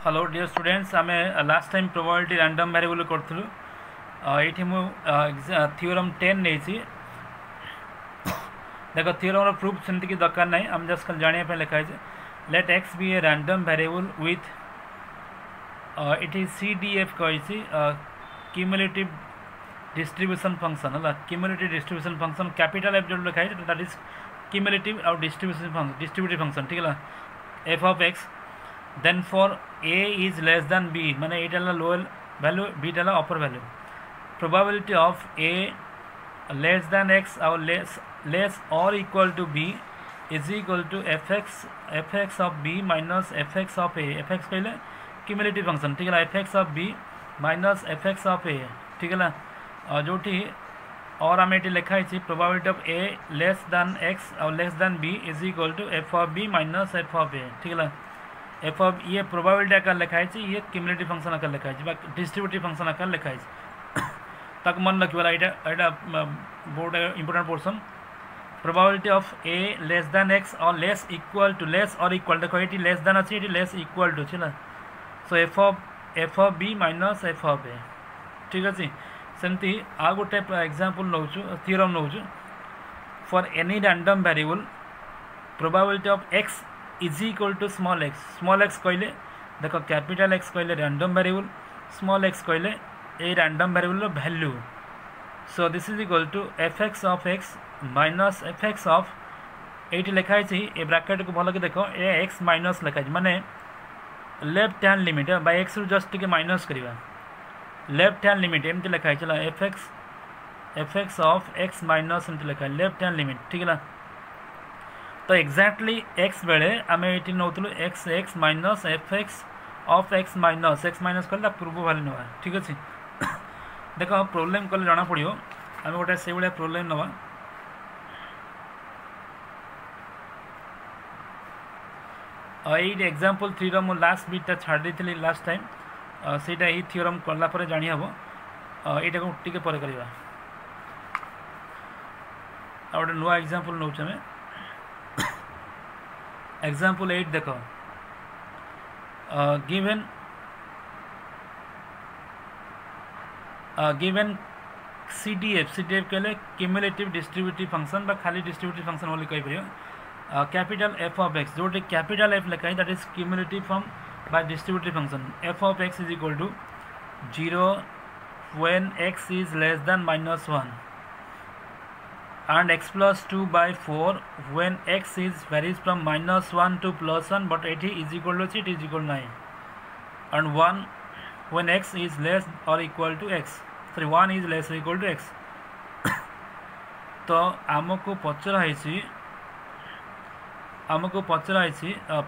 Hello dear students आम last time probability random variable करूँ ये मुझे थ्योरम 10 नहीं देख थ्योरम प्रूफ सेमती कि दरकार ना आम जस्ट खाली जानापी लिखाई let X be a random variable with ये CDF कही क्यूमुलेटिव डिस्ट्रीब्यूशन फंक्शन है cumulative distribution function capital F जो लिखाई दैट इज क्यूमुलेटिव और डिस्ट्रीब्यूटिव फंक्शन ठीक है F of X then for a is less than b माने ये lower value b upper value probability of a less than x और less और equal to b is equal to fx of b minus fx of a fx कहले cumulative function ठीक है fx of b minus fx of a ठीक है जो और आम ये लिखाई probability of a less than x और less than b is equal to f of b minus f of a ठीक है एफ ऑफ ये प्रोबेबिलिटी आकार लिखाई ये क्यूमुलेटिव फंक्शन आकार लिखाई डिस्ट्रीब्यूटिव फंक्शन आकार लिखाई तक मन रखा यहाँ बहुत important portion probability of A less than x और लेस और इक्वल देखो ये लेस दैन अच्छी ये लेस इक्वल टू है so F of B minus F of A ठीक अच्छे सेमती आ गोटे एग्जांपल नौ थ्योरम नौ for any random variable probability of x is equal to small X कहले देख कैपिटल एक्स कहले रैंडम वेरिएबल स्मॉल एक्स कहले ये random variable value so this is equal to fx of x minus fx of ये लिखाई ये bracket को भल कि देख ये x माइनस लिखाई माने left hand limit by X रु जस्ट टिके माइनस करवा लेफ्ट हैंड लिमिट एमती लिखाई चला fx ऑफ x माइनस एमती लिखाई लेफ्ट हैंड लिमिट ठीक है तो एक्जाक्टली एक्स बेले आम ये नौ X minus fx of x minus कले पूर्व वैल्यू ना ठीक अच्छे देख प्रोब्लेम कले जना पड़ो आम गोटे से भाया प्रोब्लेम नवा ये एग्जांपल 3 रो लास्ट बीटा छाड़ दी लास्ट टाइम सेटा ये थ्योरम कला जानी हम यहाँ को टिके पर करवा गोटे नुआ एग्जांपल नौ एग्जांपल 8 देख गिवन CDF कहले क्यूमुलेटिव डिस्ट्रीब्यूटिव फंक्शन बा खाली डिस्ट्रीब्यूटिव फंक्शन बोली कहि परियो कैपिटल f ऑफ x जो कैपिटल f लिखाई that is cumulative form by distributive function f of x is equal to 0 when x is less than -1 and x plus 2 by 4 when x is varies from -1 to +1 but it is equal to it is equal to 9 and 1 when x is less or equal to x 1 is less or equal to x तो आमको पचराई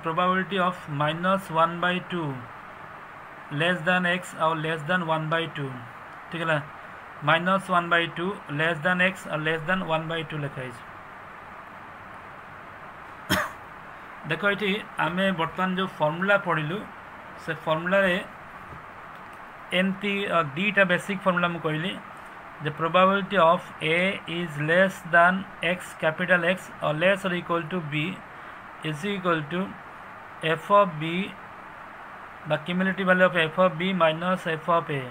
probability of -1/2 less than x और less than 1/2 ठीक है -1/2 less than x और less than 1/2 लिखाई देख ये आम बर्तमान जो फॉर्मूला पढ़लु से फॉर्मूला एमती दीटा बेसिक फॉर्मूला मुझे कहली जे probability of a is less than x capital X और लेस और equal to b is equal to f of b बा cumulative value of f of b minus f of a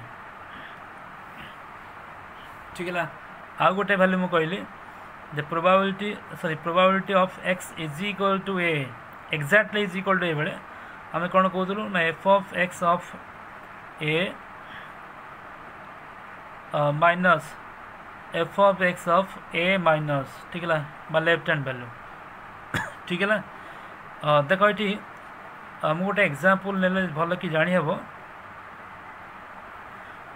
ठीक है आ गोटे वैल्यू मुझे कहली जे probability of x is equal to a exactly is equal to A बेले आम कौन कहूँ ना f of x of a minus f of x of a minus ठीक है लेफ्ट हैंड वैल्यू ठीक है देख ये मुझे गोटे एग्जांपल ने भल कि जानी हे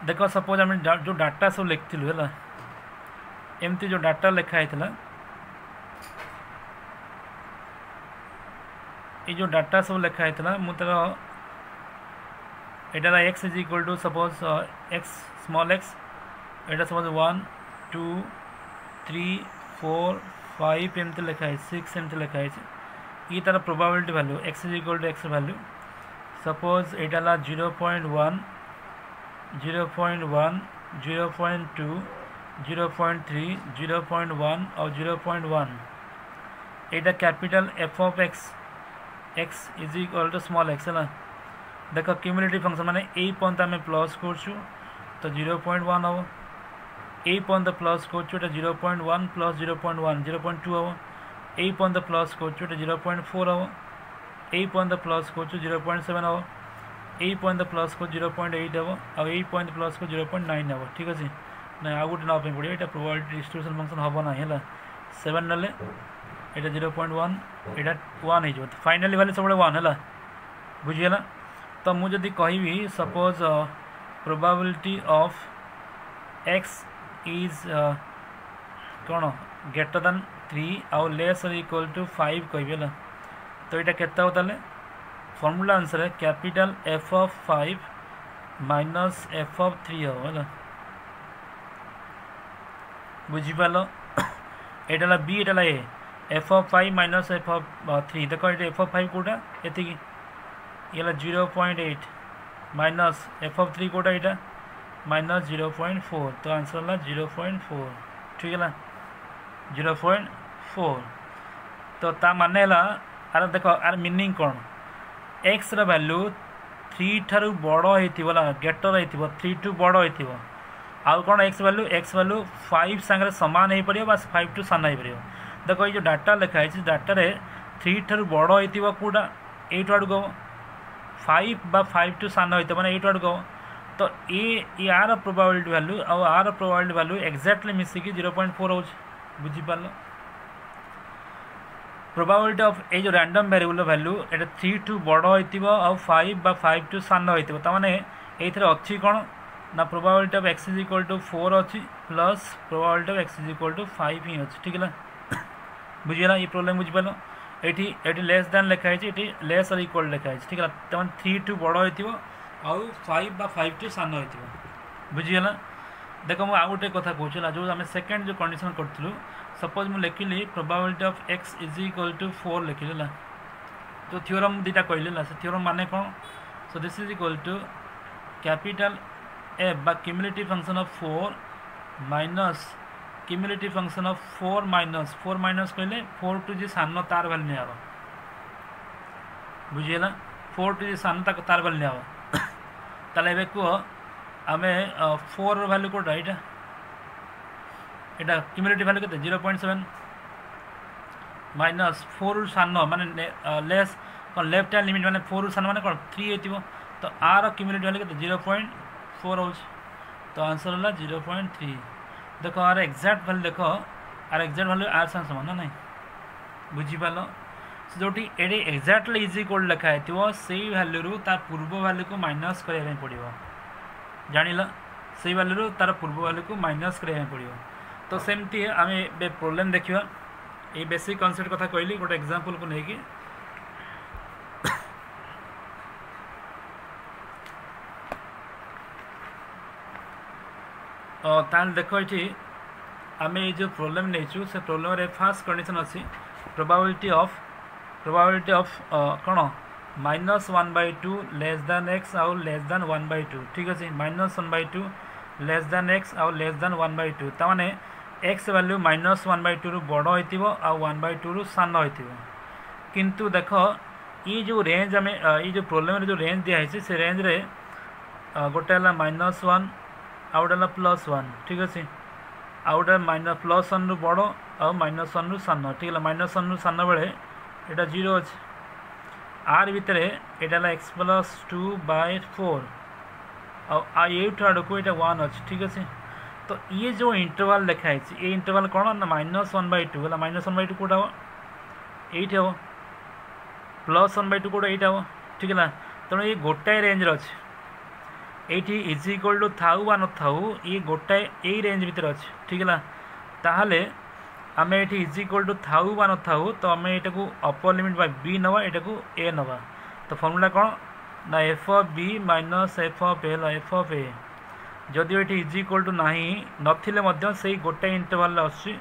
देख सपोज आम जो डाटा सब लिखिलु है एमती जो डाटा लिखाई ये जो डाटा सब लिखाई मुझे यहाँ X is equal to suppose X small X यहाँ सपोज 1 2 3 4 5 एमती लिखाई 6 एमती लिखाई ये तार probability value x is equal to x value suppose यहाँ 0.1 0.1 0.2 0.3 0.1 और 0.1 यहाँ capital f of x is equal to small x है ना देख क्यूमुलेटिव फंक्शन माने ए पर्यंत आम प्लस करछु तो 0.1 हम ए पर्यंत प्लस करछु 0.1 प्लस 0.1 0.2 हम ए पर्यंत प्लस करछु 0.4 हम ए पर्यंत प्लस करछु 0.7 हम ए पर्यंत प्लस को 0.8 हम आ ए पर्यंत प्लस को 0.9 हम ठीक अच्छे ना आउ गोटे नापी पड़े यहाँ प्रोबेबिलिटी डिस्ट्रीब्यूशन फंक्शन हम ना है 7 ना यहाँ 0.1 यहाँ 1 हो फाइनाली वैल्यू सब 1 है बुझीगला तो मुझे कहि suppose probability of x is कौन ग्रेटर दैन 3 आउ लेस और इक्वल टू 5 कह तो यहाँ केते हो ताले फॉर्मूला आंसर है capital f of 5 minus F of 3 हो बुझीपाल यहाँ बी यहाँ ए F of 5 minus F of 3 देख ये एफ ऑफ 5 कौटा ये ये 0.8 माइनस एफ ऑफ 3 कौटा यहाँ माइनस 0.4 तो आंसर है 0.4 ठीक है 0.4 तो ता माने आर देख आर मीनिंग कौन एक्स वैल्यू 3 ठारू बड़ होगा ग्रेटर हो 3 टू बड़ हो आउ कौन एक्स वैल्यू 5 सांगे सामान हो पार 5 टू सान हो पार देख ये जो डाटा लिखाई डाटा 3 ठारू बड़ हो कौटा 8 आड़ को 5 बा 5 टू सान होता मैंने 8 आड़ को तो ये आर प्रोबेबिलिटी वैल्यू आर प्रोबेबिलिटी वैल्यू एक्जाक्टली मिसिकी 0.4 हो बुझीपार प्रोबेबिलिटी ऑफ ये जो रैंडम वेरिएबल वैल्यू ये 3 टू बड़ हो 5 बा 5 टू सान होता मैंने ये अच्छी कौन ना probability of x is equal to 4 अच्छी plus probability of x is equal to 5 ही अच्छी ठीक है बुझीगला ये प्रोब्लेम बुझीपाल ये लेस दैन लिखाई ये लेस और इक्वल लिखाई ठीक है तो 3 टू बड़ हो 5 बा 5 टू सान हो बुझीगला देख मुझे आउ गोटे कथा कहूँ जो आम सेकेंड जो कंडीशन करूँ सपोज मुझे लिखिली probability of x is equal to 4 लिखिली तो थ्योरम दुटा कहली से थ्योरम माने कौन so this is equal to capital F बा cumulative function of 4 minus cumulative function of 4 minus कहले 4 टू जी सान तार वैल्यू नहीं बुझीगला 4 टू जी सान तार वैल्यू नहीं ताले कह आम 4 वैल्यू कौटा यहाँ क्यूमुलेटिव वैल्यू के 0.7 माइनस 4 सान माने लेस कौन लेफ्ट हैंड लिमिट माने 4 सान माने कौन 3 हो तो आर क्यूमुलेटिव वैल्यू के 0.4 हो तो आंसर है 0.3 देख आर एक्जाक्ट वैल्यू देख आर एक्जाक्ट वैल्यू आर सामान ना बुझीपाल जो ये एक्जाक्टली इज इक्वल लिखाई से वैल्यू तार पूर्व वैल्यू को माइनस करने पड़ो जानिला से वैल्यू तार पूर्व वैल्यू को माइनस करने पड़ो तो सेमती आम ए प्रोब्लेम देखा ये बेसिक कॉन्सेप्ट कथा कहली गोटे एग्जांपल को लेकिन ताल देख ये आम ये जो प्रोब्लेम नहीं से प्रोब्लेम रे फास्ट कंडीशन अच्छी प्रोबेबिलिटी ऑफ कौन -1/2 लेस दैन एक्स आउ लेस दैन 1/2 ठीक अच्छे -1/2 लेस दैन एक्स आउ लेस दैन 1/2 ताने एक्स वैल्यू -1/2 रु बड़ हो 1/2 रु सान हो किंतु देख ये जो रेंज आम ये जो प्रोब्लेम जो रेंज दिखाई से रेंज रे गोटे -1 आउ गोटे +1 ठीक अच्छे आउ गोटे +1 रु बड़ आ -1 रु सान ठीक है -1 रु सान बेले यहाँ 0 अच्छे आर भितर यहाँ x+2/4 आड़ को यहाँ 1 अच्छे ठीक अच्छे तो ये जो इंटरवल लिखाई ये इंटरवल कौन ना -1/2 है -1/2 कौटा हम ये हम +1/2 कौटा ये हम ठीक है तेणु ये गोटाए रेंज अच्छे ये इज इक्वल टू थाऊ बा न थाऊ ये गोटाए यही रेंज भितर अच्छे ठीक है ताहले आम ये इज इक्वल टू थाऊ बा न थाऊ तो आम यहाँ को अपर लिमिट बाय बी नवा यहाँ को ए नवा तो फॉर्मूला कौन ना F of B minus F of A F of A जदि ये इज इक्वल टू ना नथिले से गोटे इंटरवल आसुची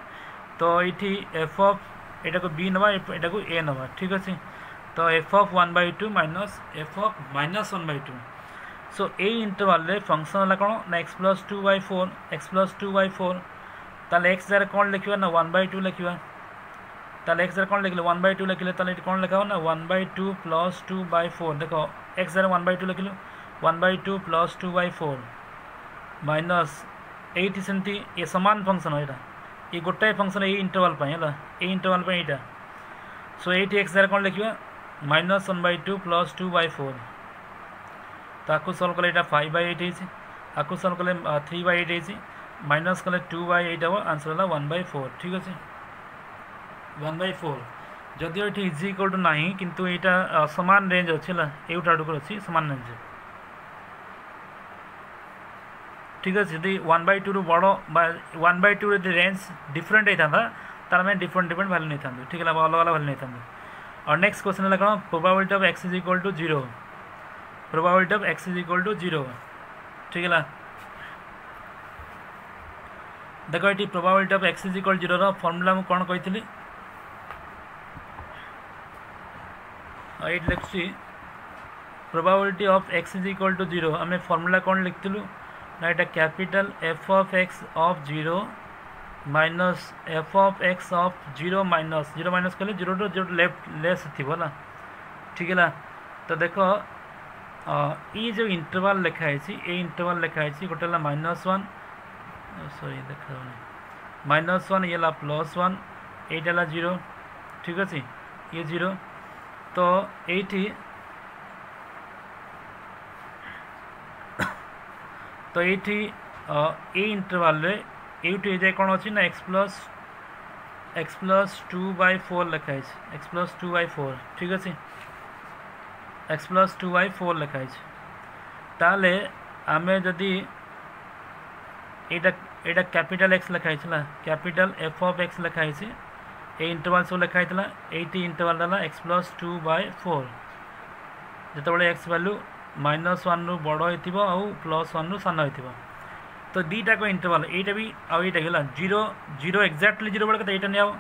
तो ये एफ ऑफ यहाँ को बी नवा यहाँ को ए नवा ठीक अच्छे तो F of 1/2 minus F of -1/2 सो ये इंटरवल फंक्शन है कौन ना x+2/4 ताले एक्स जरा कौन लिखा ना 1/2 लिखा ताले एक्स कौन लिखले 1/2 लिखले ताले कौन लिखा हो ना 1/2 प्लस 2/4 देखो एक्स 1/2 लिखिलु 1/2 प्लस 2/4 माइनस 8 सेमती ये समान फंक्शन है एटा ये गोटाए फंक्शन ए इंटरवल पे है ए इंटरवल पे एटा सो 8 एक्स कौन लिखिबा माइनस 1/2 प्लस 2/4 ताकू सॉल्व कले एटा 5/8 है आकू सॉल्व कले 3/8 है माइनस कले 2/8 हो आंसर है 1/4 ठीक अच्छे 1/4 जदिव ये इज इक्वल टू नहीं किंतु यहाँ सामान रेंज अच्छे एटा अच्छी सामान रेंज ठीक अच्छे यदि 1/2 रु बड़ 1/2 रेंज डिफरेंट होता तार मैं डिफरेंट वैल्यू नहीं था ठीक है अलग अलग वैल्यू नहीं था और नेक्स्ट क्वेश्चन है कौन probability of x is equal to 0 probability of x is equal to 0 ठीक है देखो ये probability of x is equal 0 formula मुझे कौन कही ये लिखी probability of x is equal to 0 आम फॉर्मूला कौन लिखिलु ना यहाँ capital f of x of 0 minus F of x of 0 minus कले 0 टू 0 लेफ्ट लेस थी ना ठीक है तो देखो ये जो इंटरवल लिखाई ये इंटरवल लिखाई गोटे -1 सॉरी देखा -1 ये +1 एटा 0 ठीक अच्छे ये 0 तो ये तो ये इंटरवल रे ये जाए कौन अच्छी ना x प्लस 2/4 लिखाई x प्लस 2/4 ठीक अच्छे x प्लस 2/4 लिखाई ताले आमे जदि एटा कैपिटल एक्स लिखाई कैपिटल एफ ऑफ एक्स लिखाई ये इंटरवल सब लिखाई ये इंटरवल रहा x प्लस 2/4 जिते एक्स वैल्यू -1 रु बड़ हो +1 रु सान हो तो दीटा को इंटरवल यहाँ भी आईटा 0 एक्जाक्टली 0 बड़े यहाँ नहीं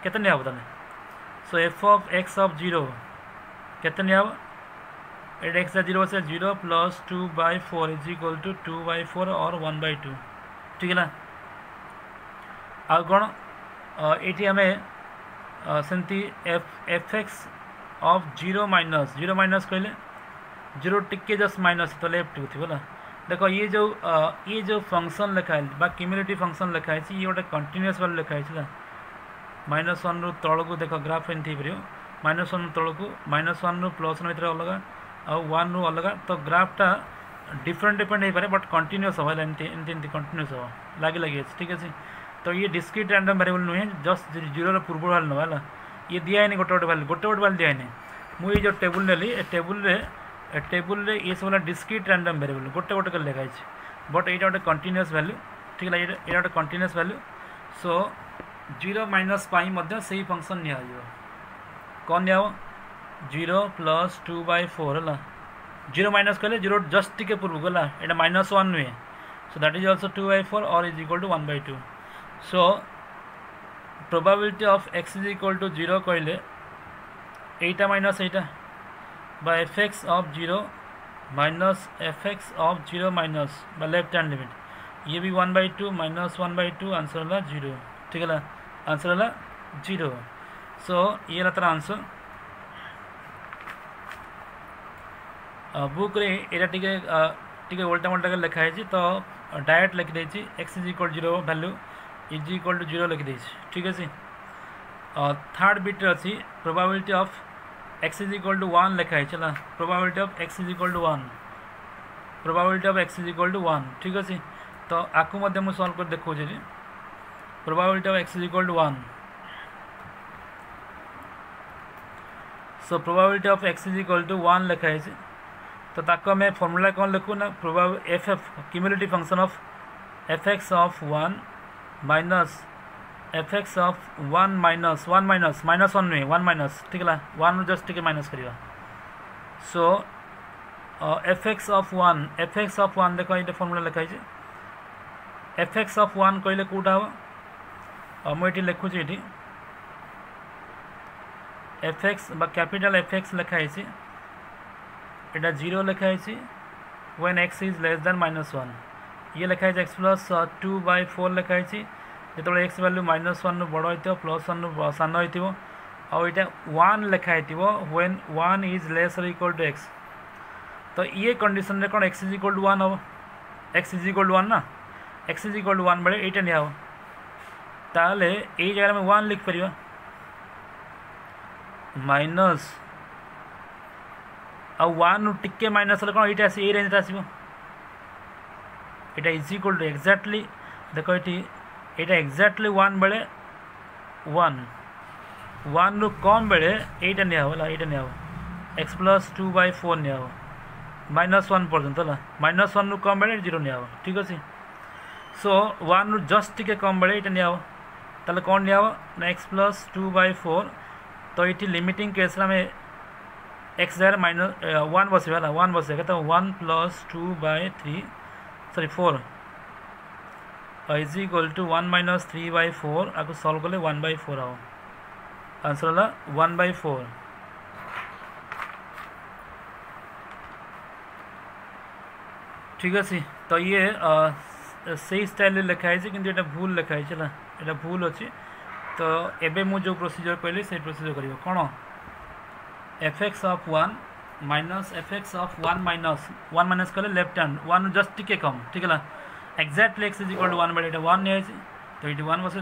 केते नहीं ताले सो एफ ऑफ एक्स ऑफ 0 केते नहीं ये एक्स 0 से 0 प्लस 2/4 इज इक्वल टू 2/4 और 1/2 ठीक है ना आ कौन ये आम सेमती एफ एक्स ऑफ 0 माइनस कहले 0 टिके जस्ट माइनस तो लेफ्ट को थी ना देखो ये जो फंक्शन लिखाई बा क्यूमुलेटिव फंक्शन लिखाई ये गोटे कंटिन्यूअस वाले लिखाई -1 रु तल को देख ग्राफ एमती हो -1 तल को -1 रु +1 भर अलग आ 1 रु अलग तो ग्राफटा डिफरेंट हो पारे बट कंटिन्यूअस हम एमती कंटिन्यूअस हम लगी ठीक अच्छे तो ये डिस्क्रीट रैंडम वेरिएबल नुहे जस्ट 0 पूर्व वाले ना ये दिखाई गोटे गोटे वाले दिखाई मुझे जो टेबुल नेली टेबुल ये सब डिस्क्रीट रैंडम वेरिएबल गोटे गोटे कर लिखाई बट यहाँ गोटे कंटिन्यूअस वैल्यू ठीक है ये गोटे कंटिन्यूअस वैल्यू सो 0 माइनस से फंक्शन नि कौन नि 0 प्लस 2/4 है 0 माइनस कहले 0 जस्ट टिके पूर्व गला यहाँ -1 नुहे सो दैट इज ऑल्सो 2/4 और is equal to 1/2 so probability of x is equal to 0 कहले एटा माइनस एटा by fx of 0 minus fx of 0 minus by left hand limit ये भी 1/2 माइनस 1/2 आंसर है 0 ठीक है आंसर है 0 सो ये रहा तार आंसर बुक रे एटा टिके उल्टा मोल्टा कर लिखाई तो डायरेक्ट लिखिदे X is equal 0 value is equal to 0 लिखिदे ठीक अच्छे थर्ड बिट अच्छी probability of x is equal to 1 लिखाई चला probability of x is equal to 1 probability of x is equal to 1 ठीक अच्छे तो आपको मध्य मुझे सॉल्व कर देखो probability of x is equal to 1 so probability of x is equal to 1 लिखाई तो ताको हमें फॉर्मूला कौन लिखू ना probability f cumulative function of f x of 1 minus f x of 1 minus -1 नुहे 1 माइनस ठीक है 1 जस्ट टिके माइनस करवा सो एफ एक्स ऑफ 1 देख ये फॉर्मूला लिखाई एफ एक्स ऑफ 1 कहले कौटा हम मुझे लिखुची ये F x capital F x लिखाई यहाँ 0 लिखाई when x is less than -1 ये लिखाई x प्लस 2/4 लिखाई जो एक्स वैल्यू -1 रु बड़ हो +1 रु सान हो और ये 1 लिखाई व्हेन 1 इज लेस और इक्वल टू एक्स। तो ये कंडीशन रे कौन एक्स इज इक्वल टू 1 हम, एक्स इज इक्वल टू 1 ना, एक्स इज इक्वल टू 1 बेले ये निया ताले ये जगह में 1 लिख पार माइनस आ 1 टिके माइनस हेल्ले कौन ये रेंज आसो ये इज इक्वल टू एक्जाक्टली देख ये एक्जाक्टली 1 बेले 1 रु कम बेले ये निया एक्स प्लस 2/4 निया -1 पर्यंत है -1 रु कम बेले 0 निया ठीक अच्छे। सो 1 रु जस्ट टिके कम बेले ये निया ताले कौन निया ना एक्स प्लस 2/4। तो ये लिमिटिंग केस में एक्स जगह -1 बस 1 बस तो 1 plus 2/3 sorry 4 is equal to 1 - 3/4 आपको सॉल्व कले 1/4 आओ आंसर है 1/4। ठीक अच्छे। तो ये सही स्टाइल लिखाई कि भूल लिखाई है भूल अच्छी। तो एबे मु जो प्रोसीजर कहली से प्रोसीजर कर कौन fx of 1 minus fx of 1 minus कले लेफ्ट हैंड 1 जस्ट टिके कम ठीक है exactly x is equal to 1 बेले 1 नहीं तो ये 1 बस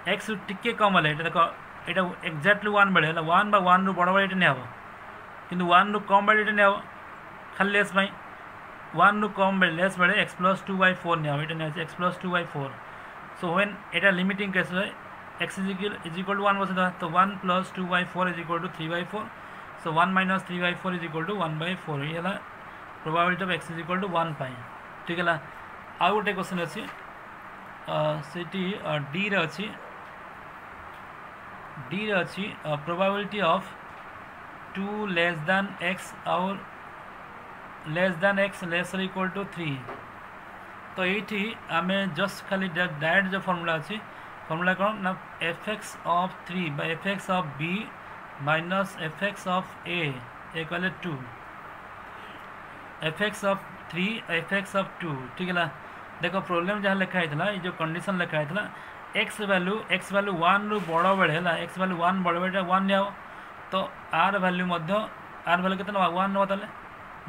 एक्स टिके कम है देख ये एक्जाक्टली 1 बेले 1 बा 1 रु बड़ बेले ये नहीं हम कि 1 रु कम बेले ये नहीं खाली लेस 1 रु कम बेले लेस बेले एक्स प्लस 2/4 नहीं हम ये एक्स प्लस 2/4। सो व्हेन ये limiting case x is equal to 1 बस तो 1 plus 2/4 is equal to 3/4। So 1 - 3/4 is equal to 1/4 ये probability of x is equal to 1 पाई ठीक है। आउ गोटे क्वेश्चन अच्छी से डी रे अच्छी probability of 2 less than x और लेस दैन एक्स लेस और इक्वल टू 3। तो ये आम जस्ट खाली डायरेक्ट जो फॉर्मूला अच्छी फॉर्मूला कौन ना fx of 3 by fx of b minus fx of a equal 2 fx of 3 fx of 2 ठीक है। देखो प्रॉब्लम जहाँ लिखाई ये जो कंडीशन लिखाई एक्स वैल्यू 1 रु बड़ बेले है एक्स वैल्यू 1 बड़ बेले 1 निया तो आर वैल्यू आर वैल्यू के 1 नवा ताले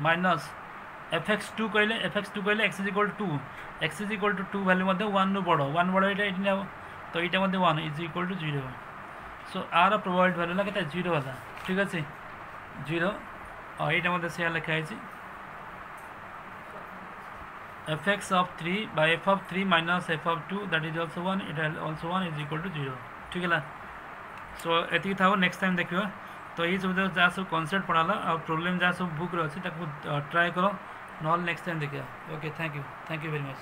माइनस fx2 कहले x is equal to 2 value 1 रु बड़ 1 बड़ ये निया तो ये 1 is equal to 0। So our probability value के 0 है ठीक अच्छे 0 और ये से लिखाई fx of 3 by f of 3 minus f of 2 that is also 1 it is also 1 is equal to 0 ठीक है। सो ये था नेक्स्ट टाइम देखिए। तो ये सब जहाँ सब कॉन्सेप्ट पढ़ाला और प्रॉब्लम जहाँ सब बुक रही ट्राए करो ना नेक्स्ट टाइम देखिए। Okay thank you very much.